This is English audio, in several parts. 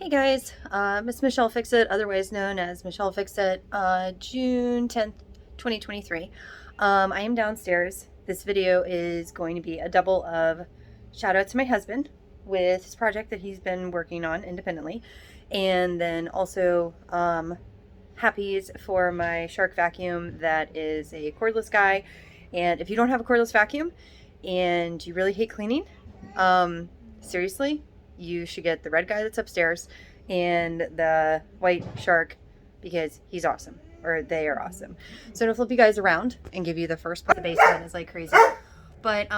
Hey guys, Miss Michelle Fixit, otherwise known as Michelle Fixit, June 10th, 2023. I am downstairs. This video is going to be a double of shout out to my husband with his project that he's been working on independently, and then also happies for my Shark vacuum that is a cordless guy. And if you don't have a cordless vacuum and you really hate cleaning, seriously, you should get the red guy that's upstairs and the white Shark because he's awesome, or they are awesome. So I'm gonna flip you guys around and give you the first part. The basement is like crazy. But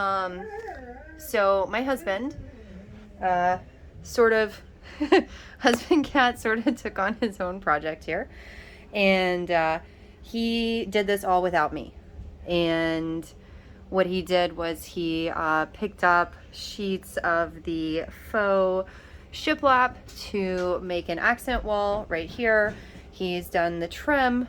so my husband sort of husband cat sort of took on his own project here, and he did this all without me. And what he did was he picked up sheets of the faux shiplap to make an accent wall right here. He's done the trim.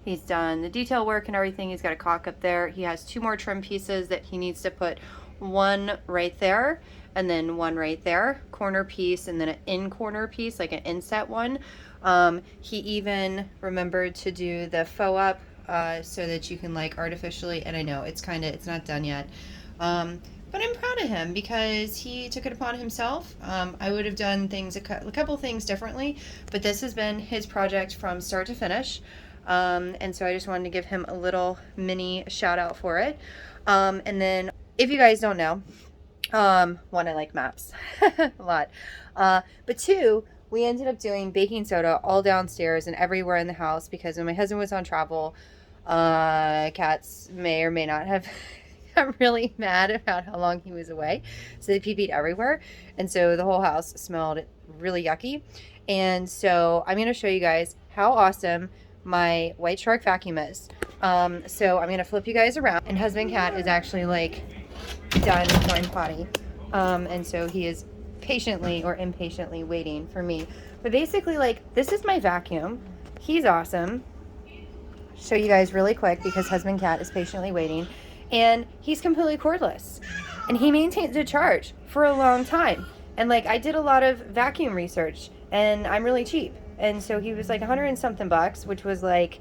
He's done the detail work and everything. He's got a caulk up there. He has two more trim pieces that he needs to put, one right there and then one right there, corner piece, and then an in corner piece, like an inset one. He even remembered to do the faux up so that you can like artificially, and I know it's not done yet, but I'm proud of him because he took it upon himself. I would have done things a couple things differently, but this has been his project from start to finish, and so I just wanted to give him a little mini shout out for it. And then if you guys don't know, one, I like maps a lot, but two, we ended up doing baking soda all downstairs and everywhere in the house because when my husband was on travel, cats may or may not have got really mad about how long he was away. So they pee-peed everywhere. And so the whole house smelled really yucky. And so I'm going to show you guys how awesome my White Shark vacuum is. So I'm going to flip you guys around. And husband cat is actually like done going potty. And so he is patiently or impatiently waiting for me. But basically, like, this is my vacuum. He's awesome. Show you guys really quick because husband cat is patiently waiting, and he's completely cordless, and he maintains a charge for a long time. And like, I did a lot of vacuum research and I'm really cheap, and so he was like 100 and something bucks, which was like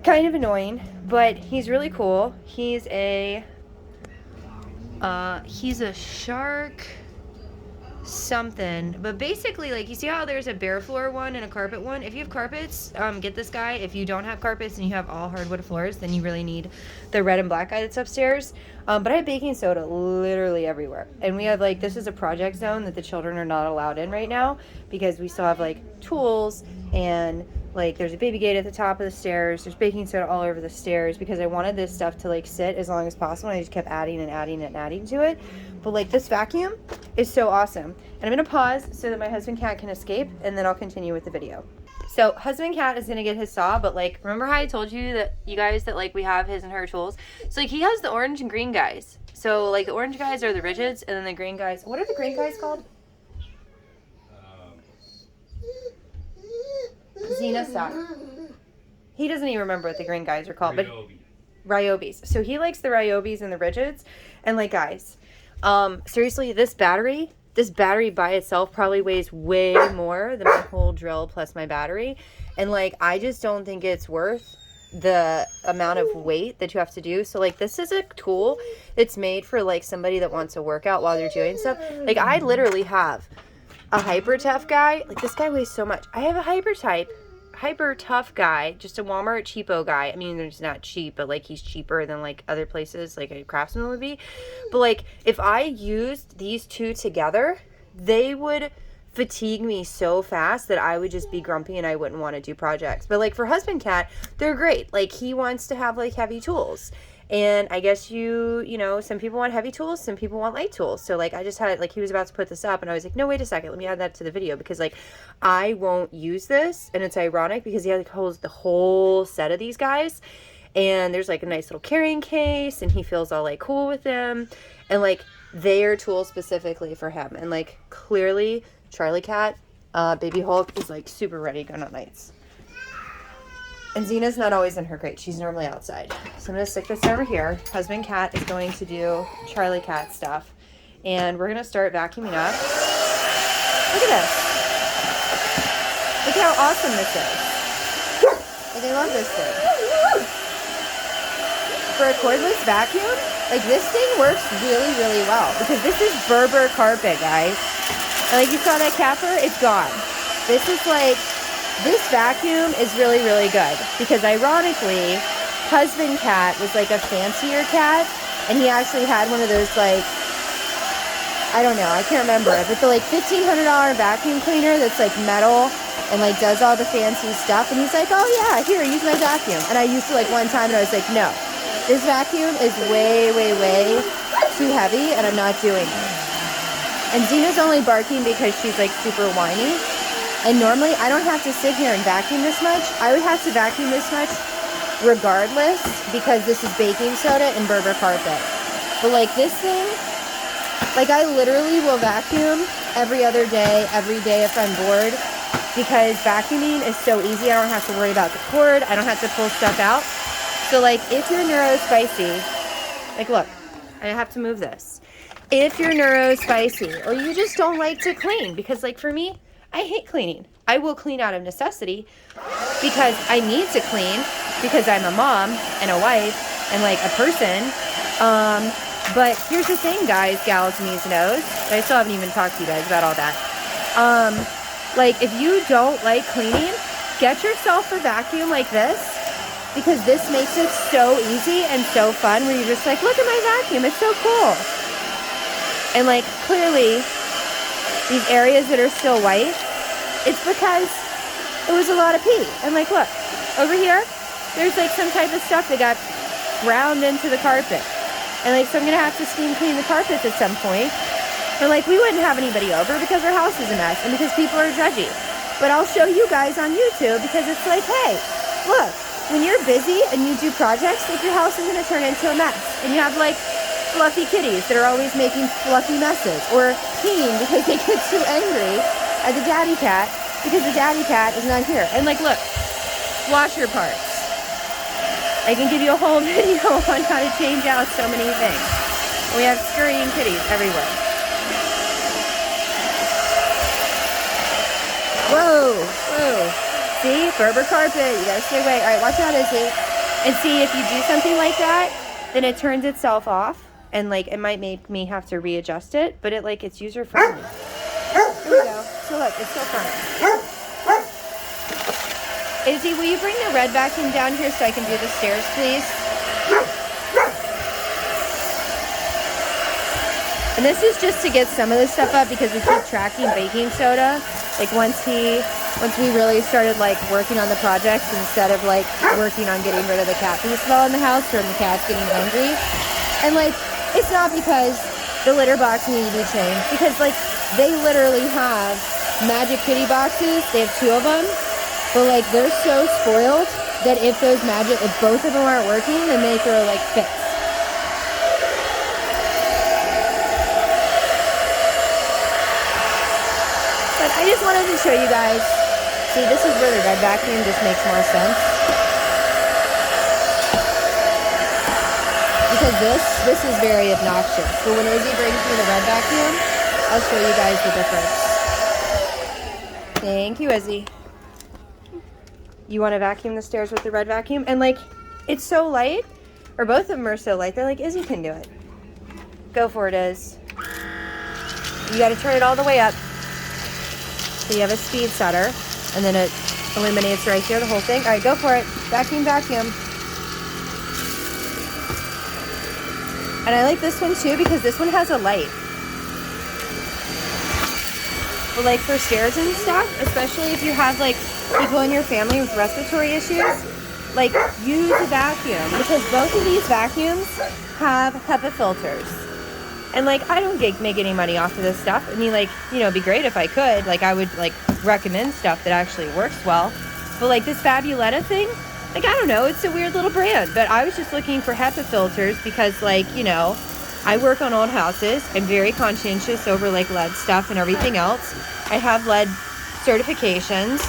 kind of annoying, but he's really cool. He's a Shark something, but basically, like, you see how there's a bare floor one and a carpet one? If you have carpets, get this guy. If you don't have carpets and you have all hardwood floors, then you really need the red and black guy that's upstairs. But I have baking soda literally everywhere, and we have like, this is a project zone that the children are not allowed in right now because we still have like tools, and like there's a baby gate at the top of the stairs. There's baking soda all over the stairs because I wanted this stuff to like sit as long as possible, and I just kept adding and adding and adding to it. But like, this vacuum is so awesome. And I'm gonna pause so that my husband cat can escape, and then I'll continue with the video. So husband cat is gonna get his saw, but like, remember how I told you that you guys that like we have his and her tools? So like, he has the orange and green guys. So like, the orange guys are the rigids, and then the green guys, what are the green guys called? Xena stock. He doesn't even remember what the green guys are called, but Ryobis. So he likes the Ryobis and the rigids. And like, guys, seriously, this battery by itself probably weighs way more than my whole drill plus my battery. And like, I just don't think it's worth the amount of weight that you have to do. So like, this is a tool that's made for like somebody that wants to work out while they're doing stuff. Like, I literally have a hyper tough guy. Like, this guy weighs so much. I have a hyper tough guy, just a Walmart cheapo guy. I mean, he's not cheap, but like, he's cheaper than like other places like a Craftsman would be. But like, if I used these two together, they would fatigue me so fast that I would just be grumpy and I wouldn't want to do projects. But like, for husband cat, they're great. Like, he wants to have like heavy tools. And I guess you know, some people want heavy tools, some people want light tools. So like, I just had, like, he was about to put this up and I was like, no, wait a second, let me add that to the video, because like, I won't use this. And it's ironic because he like holds the whole set of these guys, and there's like a nice little carrying case, and he feels all like cool with them, and like, they are tools specifically for him. And like, clearly Charlie cat, baby Hulk, is like super ready to go on nights. And Xena's not always in her crate. She's normally outside. So I'm going to stick this over here. Husband cat is going to do Charlie cat stuff. And we're going to start vacuuming up. Look at this. Look how awesome this is. Like, I love this thing. For a cordless vacuum, like, this thing works really, really well. Because this is Berber carpet, guys. And like you saw that capper, it's gone. This is like, this vacuum is really, really good. Because ironically, husband cat was like a fancier cat. And he actually had one of those, like, I don't know, I can't remember it. But the like $1,500 vacuum cleaner that's like metal and like does all the fancy stuff. And he's like, oh yeah, here, use my vacuum. And I used it like one time and I was like, no, this vacuum is way, way, way too heavy and I'm not doing it. And Zena's only barking because she's like super whiny. And normally I don't have to sit here and vacuum this much. I would have to vacuum this much regardless because this is baking soda and Berber carpet. But like this thing, like I literally will vacuum every other day, every day if I'm bored, because vacuuming is so easy. I don't have to worry about the cord. I don't have to pull stuff out. So like if you're neurospicy, like look, I have to move this. If you're neurospicy or you just don't like to clean, because like for me, I hate cleaning. I will clean out of necessity because I need to clean because I'm a mom and a wife and like a person. But here's the thing, guys, gals, me's, knows. I still haven't even talked to you guys about all that. Like, if you don't like cleaning, get yourself a vacuum like this, because this makes it so easy and so fun, where you're just like, look at my vacuum, it's so cool. And, like, clearly, these areas that are still white, it's because it was a lot of pee. And, like, look, over here, there's, like, some type of stuff that got ground into the carpet. And like, so I'm gonna have to steam clean the carpets at some point. And like, we wouldn't have anybody over because our house is a mess and because people are judgy. But I'll show you guys on YouTube because it's like, hey, look, when you're busy and you do projects, like your house is gonna turn into a mess. And you have like fluffy kitties that are always making fluffy messes or peeing because they get too angry at the daddy cat because the daddy cat is not here. And like, look, washer parts. I can give you a whole video on how to change out so many things. We have scurrying kitties everywhere. Whoa, whoa. See, Berber carpet, you gotta stay away. All right, watch out, Izzy. And see, if you do something like that, then it turns itself off. And like, it might make me have to readjust it, but it's user friendly. Here we go. So look, it's still fine. Izzy, will you bring the red vacuum down here so I can do the stairs, please? And this is just to get some of this stuff up because we keep tracking baking soda. Like once we really started like working on the projects instead of like working on getting rid of the cat pee smell in the house from the cats getting angry. And like, it's not because the litter box needed to be changed, because like they literally have Magic Kitty boxes. They have 2 of them. But like, they're so spoiled that if both of them aren't working, then they throw like fits. But I just wanted to show you guys. See, this is where the red vacuum just makes more sense. Because this is very obnoxious. But when Izzy brings me the red vacuum, I'll show you guys the difference. Thank you, Izzy. You want to vacuum the stairs with the red vacuum? And like, it's so light, or both of them are so light, they're like, Izzy can do it. Go for it, Iz. You got to turn it all the way up. So you have a speed setter, and then it illuminates right here, the whole thing. All right, go for it. Vacuum, vacuum. And I like this one too because this one has a light. But like for stairs and stuff, especially if you have like people in your family with respiratory issues, like use a vacuum, because both of these vacuums have HEPA filters. And like, I don't make any money off of this stuff. I mean, like, you know, it'd be great if I could. Like, I would like recommend stuff that actually works well. But like this Fabuletta thing, like, I don't know, it's a weird little brand. But I was just looking for HEPA filters because, like, you know, I work on old houses. I'm very conscientious over like lead stuff and everything else. I have lead certifications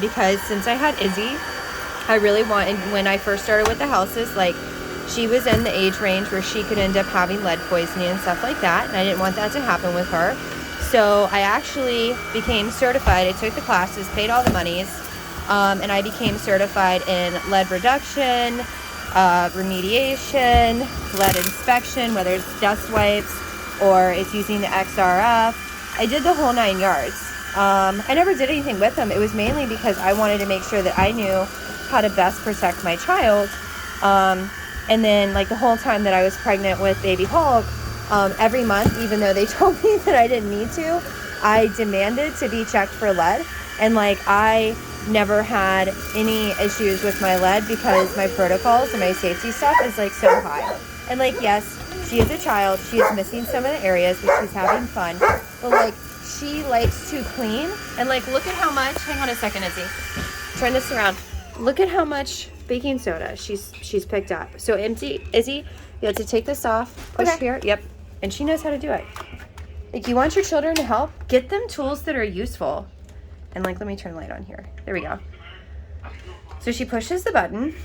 because since I had Izzy, I really wanted, when I first started with the houses, like, she was in the age range where she could end up having lead poisoning and stuff like that, and I didn't want that to happen with her. So I actually became certified. I took the classes, paid all the monies, and I became certified in lead reduction, remediation, lead inspection, whether it's dust wipes or it's using the XRF. I did the whole 9 yards. I never did anything with them. It was mainly because I wanted to make sure that I knew how to best protect my child. And then like the whole time that I was pregnant with baby Hulk, every month, even though they told me that I didn't need to, I demanded to be checked for lead. And like I never had any issues with my lead because my protocols and my safety stuff is like so high. And like, yes, she is a child. She is missing some of the areas, but she's having fun. But like, she likes to clean. And like, look at how much, hang on a second, Izzy. Turn this around. Look at how much baking soda she's picked up. So empty, Izzy, you have to take this off, push here, yep. And she knows how to do it. Like, you want your children to help, get them tools that are useful. And like, let me turn the light on here. There we go. So she pushes the button.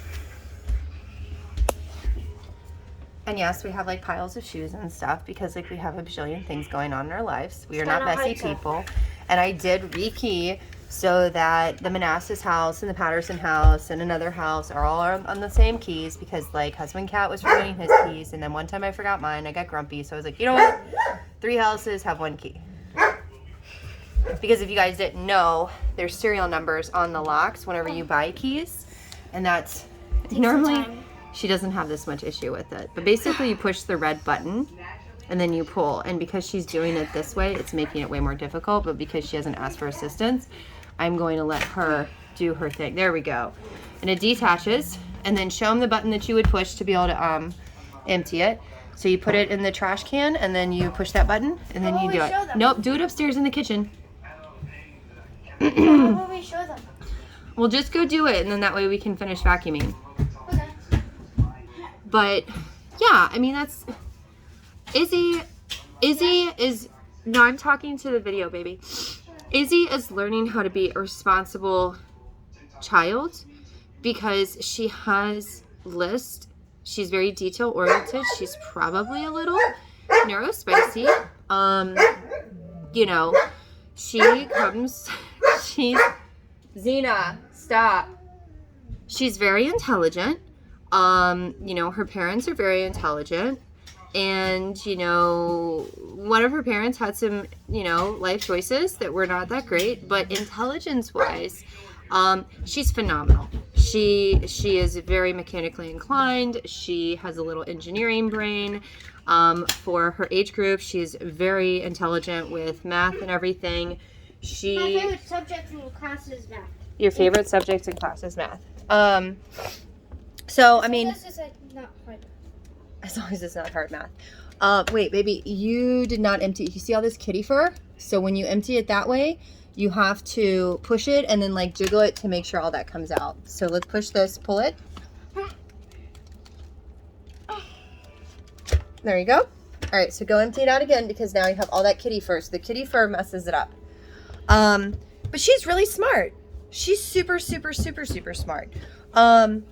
And yes, we have like piles of shoes and stuff because like we have a bajillion things going on in our lives. We are not messy people. And I did rekey so that the Manassas house and the Patterson house and another house are all on the same keys because like husband Cat was forgetting his keys, and then one time I forgot mine. I got grumpy, so I was like, you know what? 3 houses have 1 key. Because if you guys didn't know, there's serial numbers on the locks whenever you buy keys, and that's normally she doesn't have this much issue with it. But basically you push the red button and then you pull, and because she's doing it this way, it's making it way more difficult. But because she hasn't asked for assistance, I'm going to let her do her thing. There we go. And it detaches, and then show them the button that you would push to be able to empty it. So you put it in the trash can, and then you push that button, and then you do it. Nope, do it upstairs in the kitchen. How will we show them? We'll just go do it, and then that way we can finish vacuuming. Okay. But yeah, I mean, that's Izzy is, no, I'm talking to the video, baby. Izzy is learning how to be a responsible child because she has lists. She's very detail oriented. She's probably a little neurospicy. You know, Xena, stop. She's very intelligent. You know, her parents are very intelligent. And, you know, one of her parents had some, you know, life choices that were not that great, but intelligence-wise, she's phenomenal. She is very mechanically inclined. She has a little engineering brain. For her age group, she's very intelligent with math and everything. My favorite subject in class is math. Your favorite subject in class is math. So, I mean, This is like not hard. as long as it's not hard math. Wait, baby, you did not empty. You see all this kitty fur? So when you empty it that way, you have to push it and then like jiggle it to make sure all that comes out. So let's push this, pull it. There you go. All right, so go empty it out again because now you have all that kitty fur. So the kitty fur messes it up. But she's really smart. She's super, super, super, super smart. And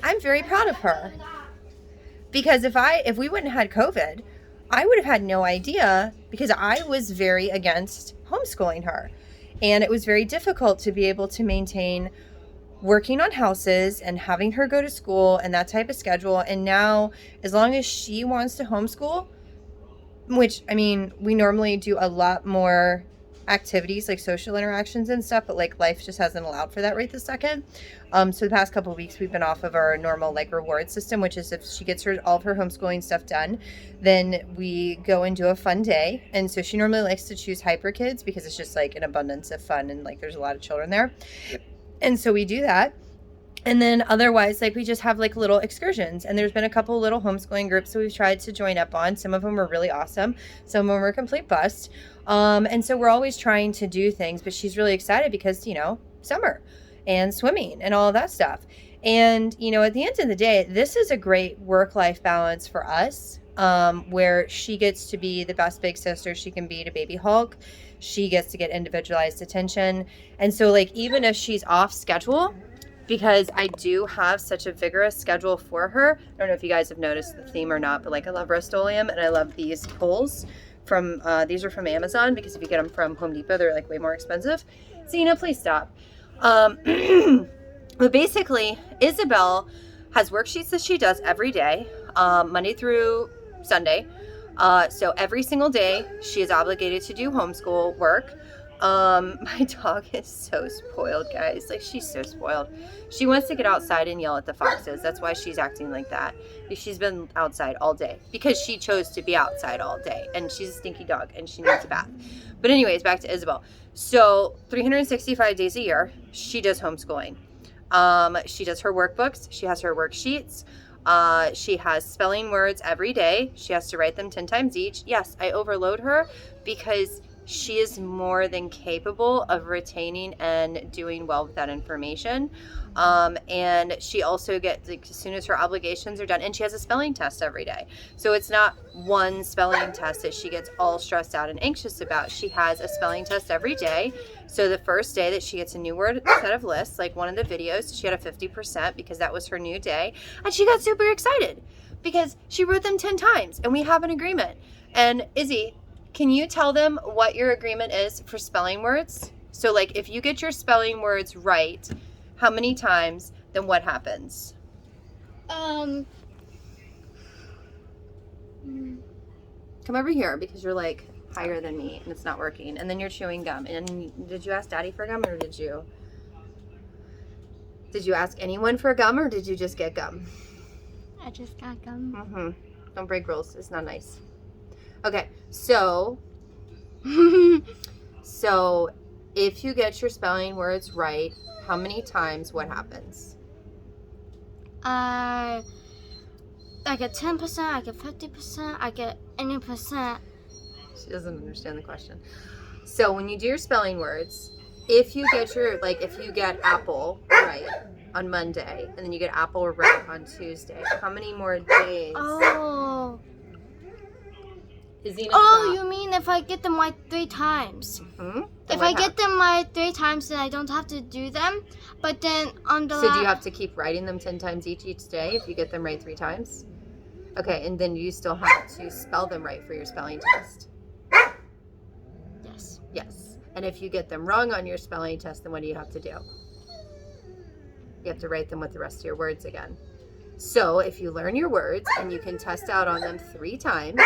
I'm very proud of her. Because if we wouldn't have had COVID, I would have had no idea because I was very against homeschooling her. And it was very difficult to be able to maintain working on houses and having her go to school and that type of schedule. And now, as long as she wants to homeschool, which, I mean, we normally do a lot more activities like social interactions and stuff, but like life just hasn't allowed for that right this second. So the past couple of weeks we've been off of our normal like reward system, which is if she gets all of her homeschooling stuff done, then we go and do a fun day. And so she normally likes to choose Hyper Kids because it's just like an abundance of fun and like there's a lot of children there. And so we do that. And then otherwise, like we just have like little excursions, and there's been a couple little homeschooling groups that we've tried to join up on. Some of them were really awesome. Some of them were complete bust. And so we're always trying to do things, but she's really excited because, you know, summer and swimming and all of that stuff. And, you know, at the end of the day, this is a great work-life balance for us, where she gets to be the best big sister she can be to baby Hulk. She gets to get individualized attention. And so like, even if she's off schedule, because I do have such a vigorous schedule for her. I don't know if you guys have noticed the theme or not, but like I love Rust-Oleum and I love these pulls from these are from Amazon, because if you get them from Home Depot, they're like way more expensive. Zena, please stop. But basically, Isabel has worksheets that she does every day, Monday through Sunday. So every single day, she is obligated to do homeschool work. My dog is so spoiled, guys. Like, she's so spoiled. She wants to get outside and yell at the foxes. That's why she's acting like that. She's been outside all day because she chose to be outside all day, and she's a stinky dog and she needs a bath. But anyways, back to Isabel. So 365 days a year, she does homeschooling. She does her workbooks. She has her worksheets. She has spelling words every day. She has to write them 10 times each. Yes, I overload her because she is more than capable of retaining and doing well with that information. And she also gets, like, as soon as her obligations are done, and she has a spelling test every day. So it's not one spelling test that she gets all stressed out and anxious about. She has a spelling test every day. So the first day that she gets a new word set of lists, like one of the videos, she had a 50% because that was her new day. And she got super excited because she wrote them 10 times and we have an agreement. And Izzy, can you tell them what your agreement is for spelling words? So, like, if you get your spelling words right, how many times, then what happens? Come over here because you're, like, higher than me and it's not working. And then you're chewing gum. And did you ask Daddy for gum, or did you ask anyone for gum, or did you just get gum? I just got gum. Don't break rules. It's not nice. Okay, so if you get your spelling words right, how many times, what happens? I get 10%, I get 50%, I get any percent. She doesn't understand the question. So when you do your spelling words, if you get if you get apple right on Monday, and then you get apple right on Tuesday, how many more days? Oh. Zena, Oh, stop. you mean if I get them right 3 times? Mm-hmm. If I get them right 3 times, then I don't have to do them. But then on the So do you have to keep writing them 10 times each day if you get them right 3 times? Okay, and then you still have to spell them right for your spelling test. Yes. Yes. And if you get them wrong on your spelling test, then what do you have to do? You have to write them with the rest of your words again. So if you learn your words and you can test out on them 3 times,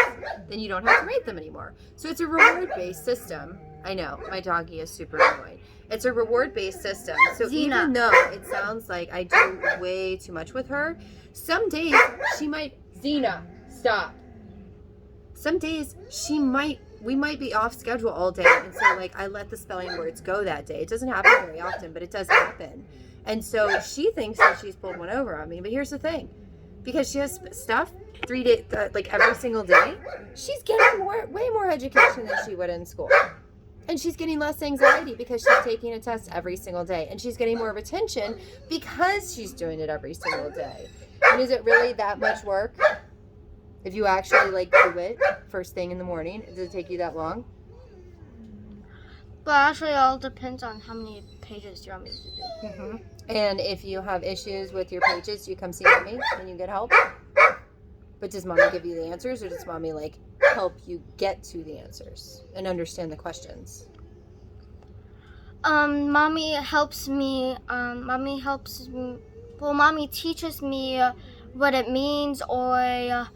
then you don't have to write them anymore. So it's a reward-based system. I know, my doggy is super annoying. It's a reward-based system. So Zena. even though it sounds like I do way too much with her, some days she might... Zena, stop. Some days we might be off schedule all day. And so, like, I let the spelling words go that day. It doesn't happen very often, but it does happen. And so she thinks that she's pulled one over on me. But here's the thing. Because she has stuff 3 days, like every single day, she's getting way more education than she would in school. And she's getting less anxiety because she's taking a test every single day. And she's getting more of attention because she's doing it every single day. And is it really that much work? If you actually, like, do it first thing in the morning, does it take you that long? But actually, it all depends on how many pages you want me to do. Mm-hmm. And if you have issues with your pages, you come see mommy and you get help. But does mommy give you the answers, or does mommy, like, help you get to the answers and understand the questions? Mommy helps me. Well, mommy teaches me what it means, or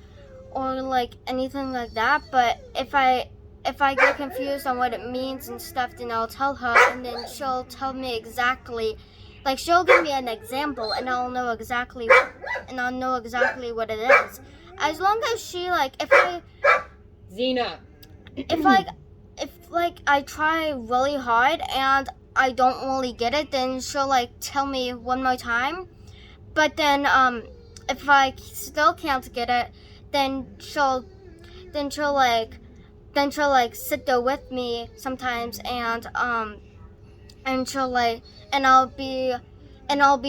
like anything like that. But if I get confused on what it means and stuff, then I'll tell her, and then she'll tell me exactly. Like, she'll give me an example, and I'll know exactly what it is. As long as she, like, Zena. if I try really hard and I don't really get it, then she'll, like, tell me one more time. But then if I still can't get it, then she'll sit there with me sometimes, and she'll, like, and I'll be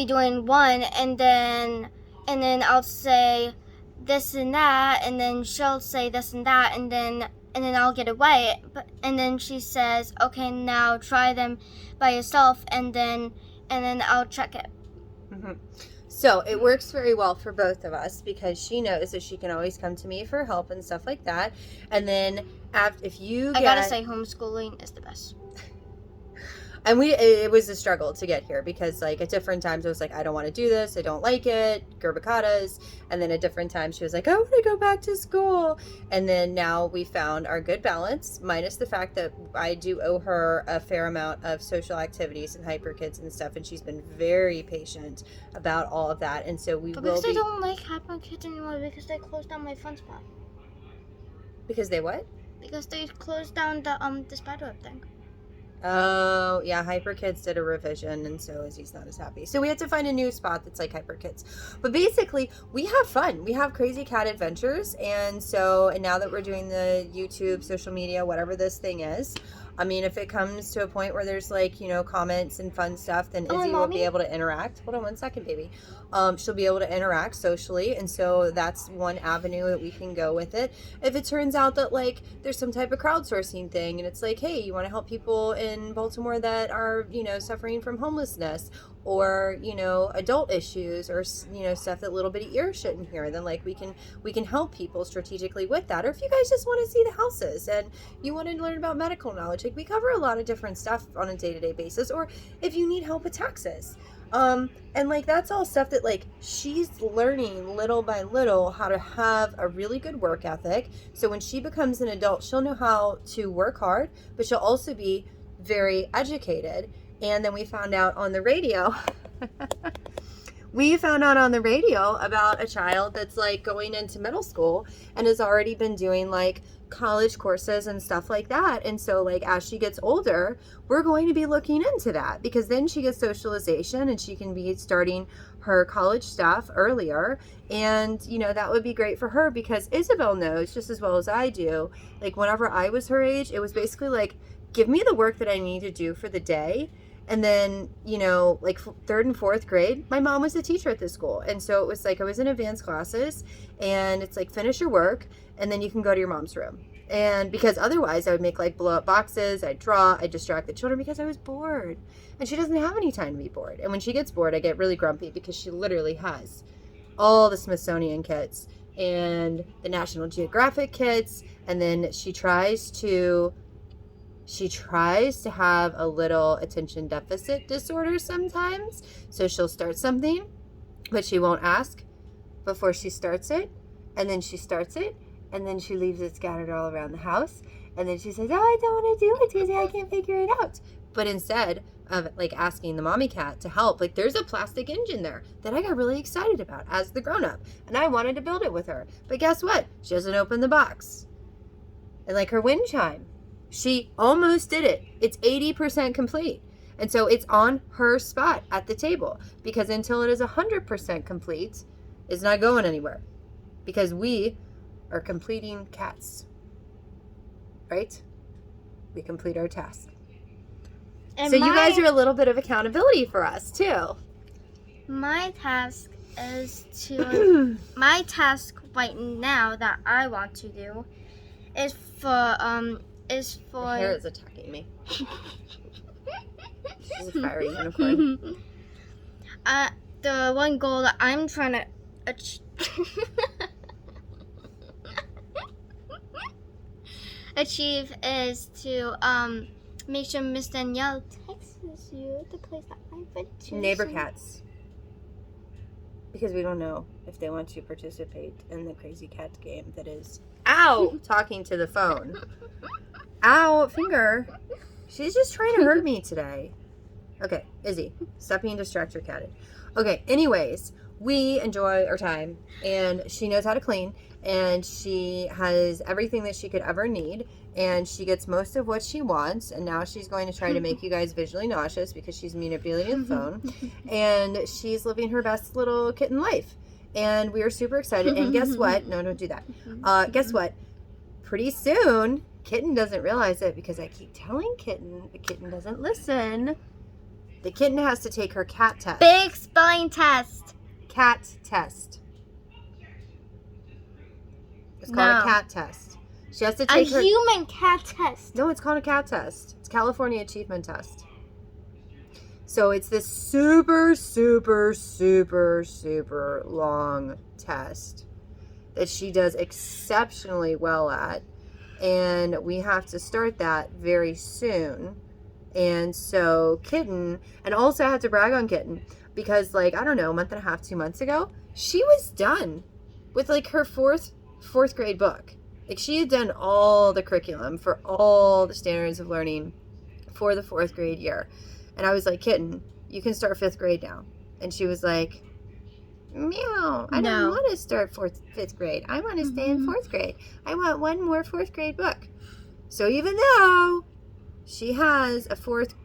doing one, and then I'll say this and that, and then she'll say this and that, and then I'll get it right. And then she says, okay, now try them by yourself, and then I'll check it. Mm-hmm. So it works very well for both of us because she knows that she can always come to me for help and stuff like that. And then if you I gotta say, homeschooling is the best. And it was a struggle to get here because, like, at different times I was like, I don't want to do this, I don't like it, gerbicatas. And then at different times she was like, I want to go back to school. And then now we found our good balance, minus the fact that I do owe her a fair amount of social activities and hyper kids and stuff, and she's been very patient about all of that. And so Because I don't like hyper kids anymore because they closed down my fun spot. Because they what? Because they closed down the spiderweb thing. Oh, yeah, Hyper Kids did a revision, and so Izzy's not as happy. So we had to find a new spot that's like Hyper Kids. But basically, we have fun. We have crazy cat adventures, and now that we're doing the YouTube, social media, whatever this thing is, I mean, if it comes to a point where there's, like, you know, comments and fun stuff, then Izzy will be able to interact. Hold on one second, baby. She'll be able to interact socially, and so that's one avenue that we can go with it. If it turns out that, like, there's some type of crowdsourcing thing, and it's like, hey, you want to help people in Baltimore that are, you know, suffering from homelessness, or, you know, adult issues, or, you know, stuff that little bitty ears shouldn't hear, then, like, we can help people strategically with that. Or if you guys just want to see the houses and you want to learn about medical knowledge, like, we cover a lot of different stuff on a day-to-day basis. Or if you need help with taxes, and, like, that's all stuff that, like, she's learning little by little how to have a really good work ethic. So when she becomes an adult, she'll know how to work hard, but she'll also be very educated. And then we found out on the radio about a child that's, like, going into middle school and has already been doing, like, college courses and stuff like that. And so, like, as she gets older, we're going to be looking into that, because then she gets socialization and she can be starting her college stuff earlier. And, you know, that would be great for her, because Isabel knows just as well as I do, like, whenever I was her age, it was basically like, give me the work that I need to do for the day. And then, you know, like, 3rd and 4th grade, my mom was a teacher at this school. And so it was like I was in advanced classes, and it's like, finish your work and then you can go to your mom's room. And because otherwise I would make, like, blow up boxes, I'd draw, I'd distract the children because I was bored. And she doesn't have any time to be bored. And when she gets bored, I get really grumpy, because she literally has all the Smithsonian kits and the National Geographic kits. And then she tries to have a little attention deficit disorder sometimes. So she'll start something, but she won't ask before she starts it. And then she starts it, and then she leaves it scattered all around the house. And then she says, oh, I don't want to do it, Susie, I can't figure it out. But instead of, like, asking the mommy cat to help, like, there's a plastic engine there that I got really excited about as the grown-up. And I wanted to build it with her. But guess what? She doesn't open the box. And, like, her wind chime, she almost did it. It's 80% complete. And so it's on her spot at the table, because until it is 100% complete, it's not going anywhere, because we are completing cats, right? We complete our task. And so you guys are a little bit of accountability for us too. My task is to, my task right now that I want to do is for, Her hair is attacking me. She's a fiery unicorn. The one goal that I'm trying to achieve is to make sure Miss Danielle texts you the place that I've been to. Neighbor cats. Because we don't know if they want to participate in the crazy cat game that is, ow, talking to the phone. Ow, finger. She's just trying to hurt me today. Okay, Izzy, stop being distractor catted. Okay, anyways, we enjoy our time, and she knows how to clean, and she has everything that she could ever need, and she gets most of what she wants. And now she's going to try to make you guys visually nauseous because she's manipulating the phone, and she's living her best little kitten life, and we are super excited. And guess what? No, don't do that. Guess what? Pretty soon, Kitten doesn't realize it because I keep telling Kitten, the kitten doesn't listen. The kitten has to take her cat test. Big spelling test. Cat test. It's called a cat test. She has to take her human cat test. No, it's called a cat test. It's California Achievement Test. So it's this super, super, super, super long test that she does exceptionally well at. And we have to start that very soon. And so Kitten, and also I have to brag on Kitten because, like, I don't know, a month and a half, 2 months ago, she was done with like her fourth grade book. Like, she had done all the curriculum for all the standards of learning for the 4th grade year. And I was like, Kitten, you can start 5th grade now. And she was like, meow, I don't want to start 5th grade. I want to stay in 4th grade. I want one more 4th grade book. So even though she has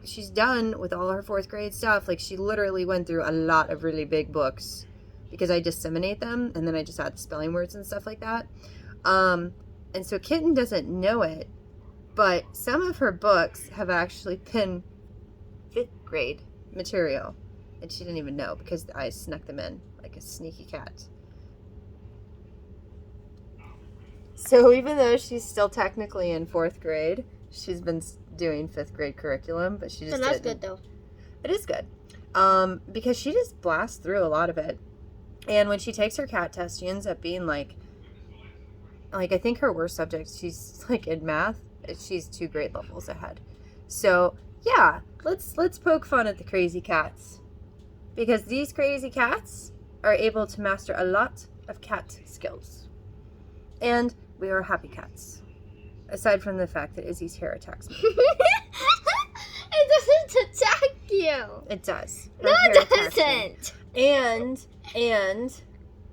she's done with all her 4th grade stuff, like, she literally went through a lot of really big books because I disseminate them and then I just add the spelling words and stuff like that. And so Kitten doesn't know it, but some of her books have actually been 5th grade material, and she didn't even know because I snuck them in like a sneaky cat. So even though she's still technically in 4th grade, she's been doing 5th grade curriculum, but she just that's didn't. good though. It is good, because she just blasts through a lot of it, and when she takes her cat test, she ends up being like I think her worst subject, she's like in math, she's 2 grade levels ahead. So yeah, let's poke fun at the crazy cats, because these crazy cats are able to master a lot of cat skills, and we are happy cats, aside from the fact that Izzy's hair attacks me. It doesn't attack you. It does. No, it doesn't. And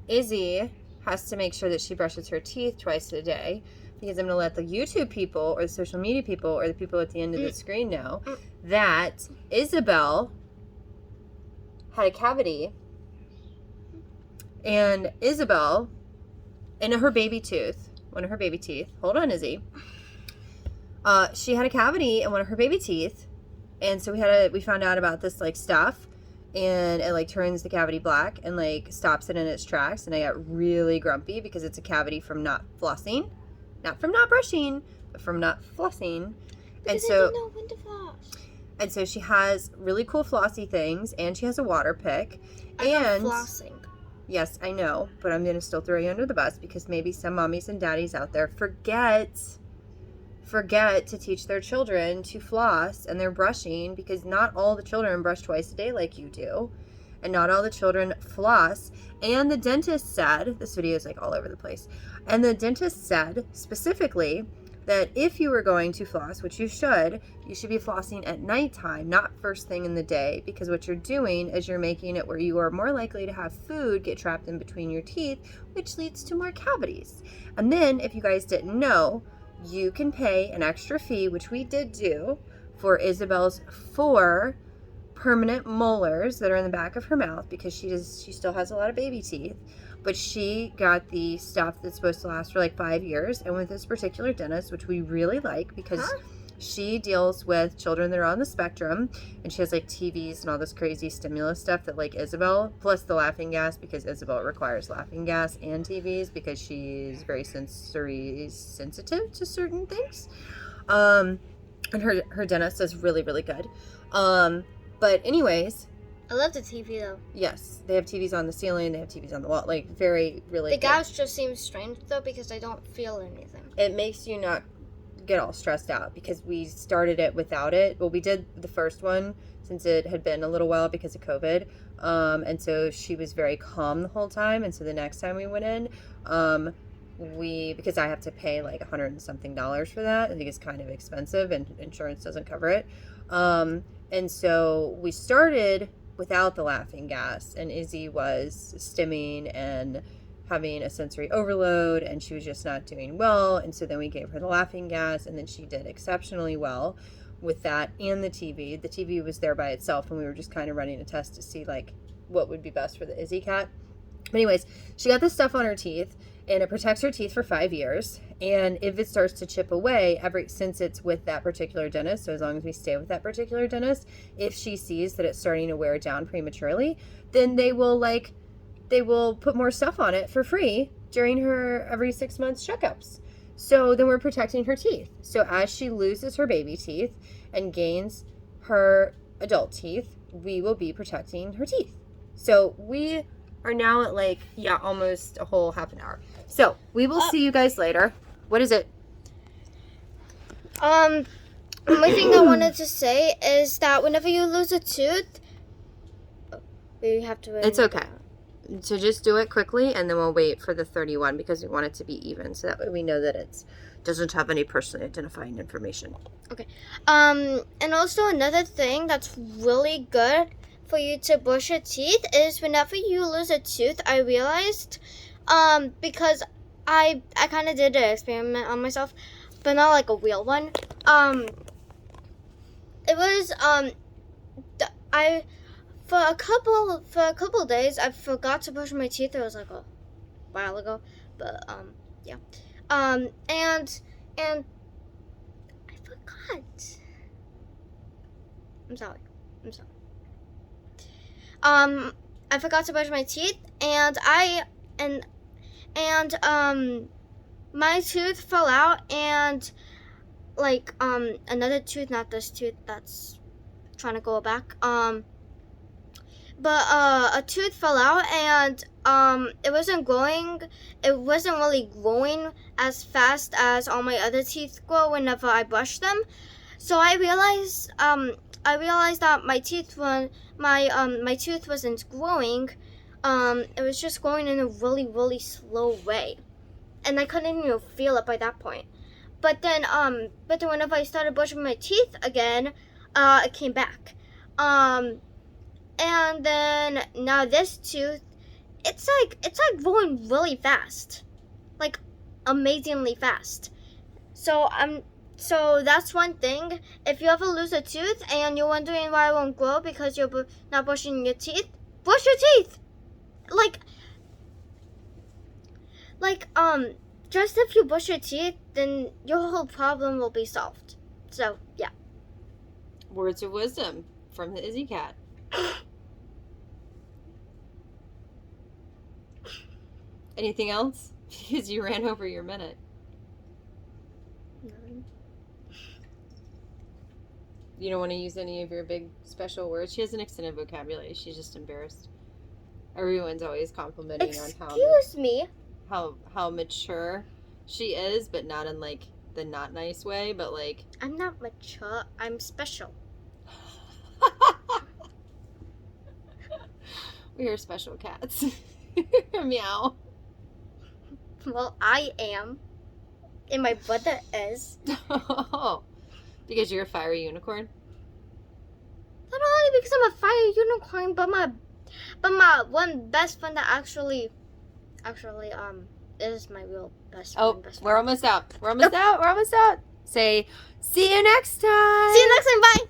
Izzy has to make sure that she brushes her teeth twice a day, because I'm going to let the YouTube people or the social media people or the people at the end of the screen know that Isabel had a cavity, and Isabel, in her baby tooth, one of her baby teeth, hold on, Izzy, she had a cavity in one of her baby teeth, and so we found out about this like stuff, and it like turns the cavity black and like stops it in its tracks, and I got really grumpy because it's a cavity from not flossing, not from not brushing, but from not flossing. Because and so I didn't know when to floss. And so she has really cool flossy things, and she has a water pick. I'm not flossing. Yes, I know, but I'm going to still throw you under the bus because maybe some mommies and daddies out there forget to teach their children to floss and their brushing, because not all the children brush twice a day like you do, and not all the children floss. And the dentist said, this video is like all over the place, and the dentist said specifically that if you were going to floss, which you should be flossing at nighttime, not first thing in the day, because what you're doing is you're making it where you are more likely to have food get trapped in between your teeth, which leads to more cavities. And then, if you guys didn't know, you can pay an extra fee, which we did do, for Isabel's 4 permanent molars that are in the back of her mouth, because she still has a lot of baby teeth. But she got the stuff that's supposed to last for like 5 years. And with this particular dentist, which we really like, because she deals with children that are on the spectrum, and she has like TVs and all this crazy stimulus stuff that like Isabel, plus the laughing gas, because Isabel requires laughing gas and TVs because she's very sensory sensitive to certain things. And her dentist is really, really good. But anyways, I love the TV though. yes, they have TVs on the ceiling, they have TVs on the wall, like very, really The good. gas just seems strange though because I don't feel anything. It makes you not get all stressed out, because we started it without it. Well, we did the first one since it had been a little while because of COVID. And so she was very calm the whole time. And so the next time we went in, because I have to pay like $100 and something for that, I think it's kind of expensive and insurance doesn't cover it. And so we started without the laughing gas, and Izzy was stimming and having a sensory overload, and she was just not doing well. And so then we gave her the laughing gas, and then she did exceptionally well with that and the TV. The TV was there by itself, and we were just kind of running a test to see like what would be best for the Izzy cat. But anyways, she got this stuff on her teeth, and it protects her teeth for 5 years. And if it starts to chip away, since it's with that particular dentist, so as long as we stay with that particular dentist, if she sees that it's starting to wear down prematurely, then they will put more stuff on it for free during her every 6 months checkups. So then we're protecting her teeth. So as she loses her baby teeth and gains her adult teeth, we will be protecting her teeth. So we are now at like, almost a whole half an hour. So we will see you guys later. What is it? One thing I wanted to say is that whenever you lose a tooth, we have to wait. It's okay. So just do it quickly, and then we'll wait for the 31 because we want it to be even. So that way we know that it doesn't have any personally identifying information. Okay. And also another thing that's really good for you to brush your teeth is whenever you lose a tooth, I realized, because I kind of did an experiment on myself, but not like a real one. It was, for a couple days, I forgot to brush my teeth. It was like a while ago, but, yeah. And I forgot. I'm sorry. I forgot to brush my teeth, and my tooth fell out, and like another tooth, not this tooth that's trying to go back. But a tooth fell out, and it wasn't growing. It wasn't really growing as fast as all my other teeth grow whenever I brush them. So I realized that my tooth wasn't growing. It was just growing in a really, really slow way, and I couldn't even feel it by that point. But then whenever I started brushing my teeth again, it came back. And then now this tooth, it's like growing really fast, like amazingly fast. So that's one thing. If you ever lose a tooth and you're wondering why it won't grow because you're not brushing your teeth, brush your teeth. Just if you brush your teeth, then your whole problem will be solved. So yeah. Words of wisdom from the Izzy Cat. Anything else? Because you ran over your minute. No. You don't want to use any of your big special words? She has an extended vocabulary. She's just embarrassed. Everyone's always complimenting Excuse on me. how mature she is, but not in like the not nice way, but like I'm not mature. I'm special. we are special cats. Meow. Well, I am, and my brother is. Because you're a fiery unicorn? Not only because I'm a fire unicorn, but my one best friend that actually is my real best friend. Oh, we're almost out. We're almost out. Say, see you next time. See you next time. Bye.